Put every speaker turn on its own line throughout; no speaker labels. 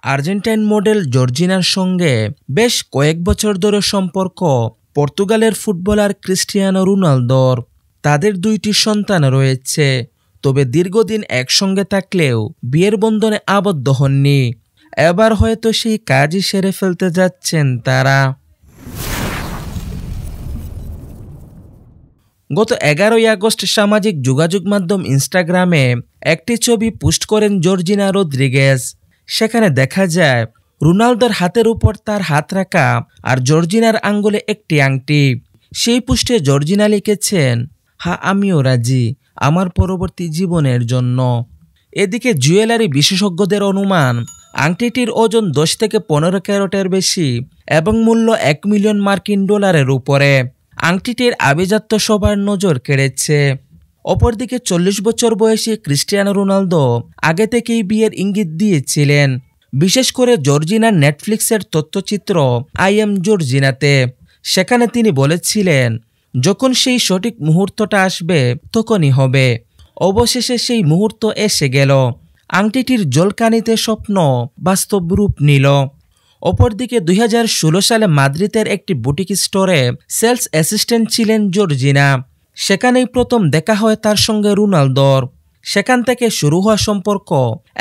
Argentine model জর্জিনার সঙ্গে বেশ কয়েক বছর ধরে সম্পর্ক পর্তুগালের ফুটবলার ক্রিস্টিয়ানো রোনালদোর। তাদের 2টি সন্তান রয়েছে, তবে দীর্ঘদিন একসঙ্গে থাকলেও বিয়ের বন্ধনে আবদ্ধ হননি। এবার হয়তো সেই কাজই সেরে ফেলতে যাচ্ছেন তারা। গত 11ই আগস্ট সামাজিক যোগাযোগ মাধ্যম ইনস্টাগ্রামে একটি ছবি পোস্ট করেন জর্জিনা রদ্রিগেজ। সেখানে দেখা যায় রোনালদোর হাতের উপর তার হাত রাখা আর জর্জিনার আঙ্গুলে একটি আংটি। সেই পোস্টে জর্জিনা লিখেছেন, হ্যাঁ আমিও রাজি আমার পরবর্তী জীবনের জন্য। এদিকে জুয়েলারি বিশেষজ্ঞদের অনুমান আংটিটির ওজন 10 থেকে 15 ক্যারেটের বেশি এবং মূল্য $1 মিলিয়ন উপরে। আংটিটির আভিজাত্য সবার নজর কেড়েছে। অপরদিকে 40 বছর বয়সী ক্রিস্টিয়ানো রোনালদো আগে থেকেই বিয়ের ইঙ্গিত দিয়েছিলেন, বিশেষ করে জর্জিনার নেটফ্লিক্সের তথ্যচিত্র আই এম জর্জিনাতে। সেখানে তিনি বলেছিলেন, যখন সেই সঠিক মুহূর্তটা আসবে তখনই হবে। অবশেষে সেই মুহূর্ত এসে গেল। আংটিটির ঝলকানিতে স্বপ্ন বাস্তব রূপ নিল। অপরদিকে 2016 সালে মাদ্রিদের একটি বুটিক স্টোরে সেলস অ্যাসিস্ট্যান্ট ছিলেন জর্জিনা। সেখানেই প্রথম দেখা হয় তার সঙ্গে রোনালদোর। সেখান থেকে শুরু হওয়া সম্পর্ক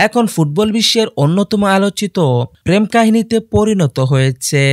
এখন ফুটবল বিশ্বের অন্যতম আলোচিত প্রেম কাহিনীতে পরিণত হয়েছে।